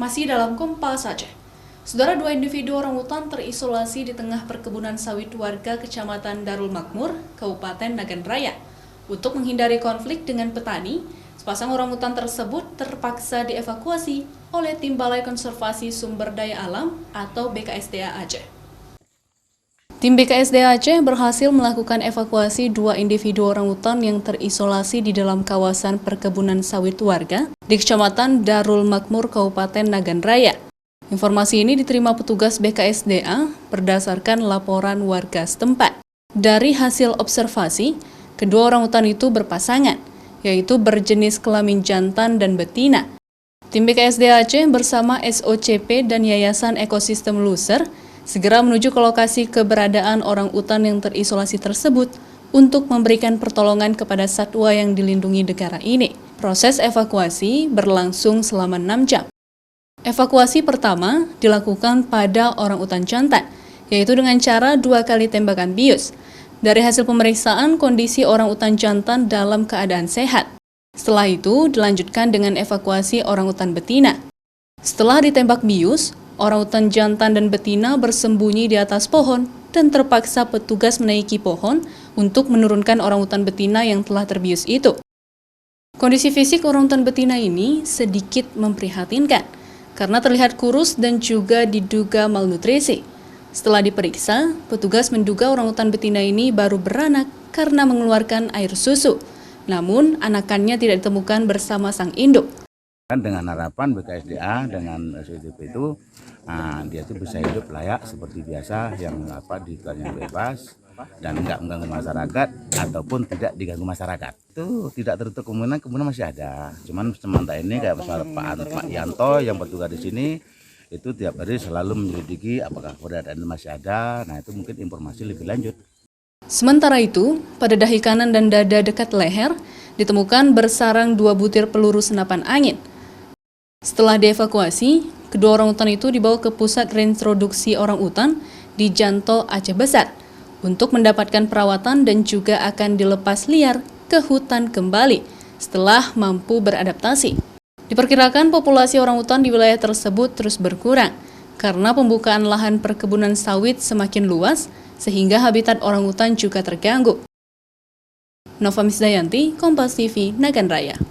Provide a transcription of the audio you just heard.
Masih dalam Kompas Aceh, saudara, dua individu orangutan terisolasi di tengah perkebunan sawit warga Kecamatan Darul Makmur, Kabupaten Nagan Raya. Untuk menghindari konflik dengan petani, sepasang orangutan tersebut terpaksa dievakuasi oleh Tim Balai Konservasi Sumber Daya Alam atau BKSDA Aceh. Tim BKSDA Aceh berhasil melakukan evakuasi dua individu orangutan yang terisolasi di dalam kawasan perkebunan sawit warga di Kecamatan Darul Makmur, Kabupaten Nagan Raya. Informasi ini diterima petugas BKSDA berdasarkan laporan warga setempat. Dari hasil observasi, kedua orangutan itu berpasangan, yaitu berjenis kelamin jantan dan betina. Tim BKSDA Aceh bersama SOCP dan Yayasan Ekosistem Luser segera menuju ke lokasi keberadaan orangutan yang terisolasi tersebut untuk memberikan pertolongan kepada satwa yang dilindungi negara ini. Proses evakuasi berlangsung selama 6 jam. Evakuasi pertama dilakukan pada orangutan jantan, yaitu dengan cara 2 kali tembakan bius. Dari hasil pemeriksaan, kondisi orangutan jantan dalam keadaan sehat. Setelah itu, dilanjutkan dengan evakuasi orangutan betina. Setelah ditembak bius, orangutan jantan dan betina bersembunyi di atas pohon dan terpaksa petugas menaiki pohon untuk menurunkan orangutan betina yang telah terbius itu. Kondisi fisik orangutan betina ini sedikit memprihatinkan karena terlihat kurus dan juga diduga malnutrisi. Setelah diperiksa, petugas menduga orangutan betina ini baru beranak karena mengeluarkan air susu. Namun, anakannya tidak ditemukan bersama sang induk. Dengan harapan BKSDA dengan SOCP itu, dia itu bisa hidup layak seperti biasa, yang di hutan yang bebas dan nggak mengganggu masyarakat ataupun tidak diganggu masyarakat. Itu tidak tertutup kemungkinan masih ada. Cuman sementara ini kayak Pak Yanto yang bertugas di sini itu tiap hari selalu menyelidiki apakah keberadaan masih ada. Nah, itu mungkin informasi lebih lanjut. Sementara itu, pada dahi kanan dan dada dekat leher ditemukan bersarang 2 butir peluru senapan angin. Setelah dievakuasi, kedua orangutan itu dibawa ke pusat reintroduksi orangutan di Janto, Aceh Besar untuk mendapatkan perawatan dan juga akan dilepas liar ke hutan kembali setelah mampu beradaptasi. Diperkirakan populasi orangutan di wilayah tersebut terus berkurang karena pembukaan lahan perkebunan sawit semakin luas sehingga habitat orangutan juga terganggu. Nova Misdayanti, Kompas TV, Nagan Raya.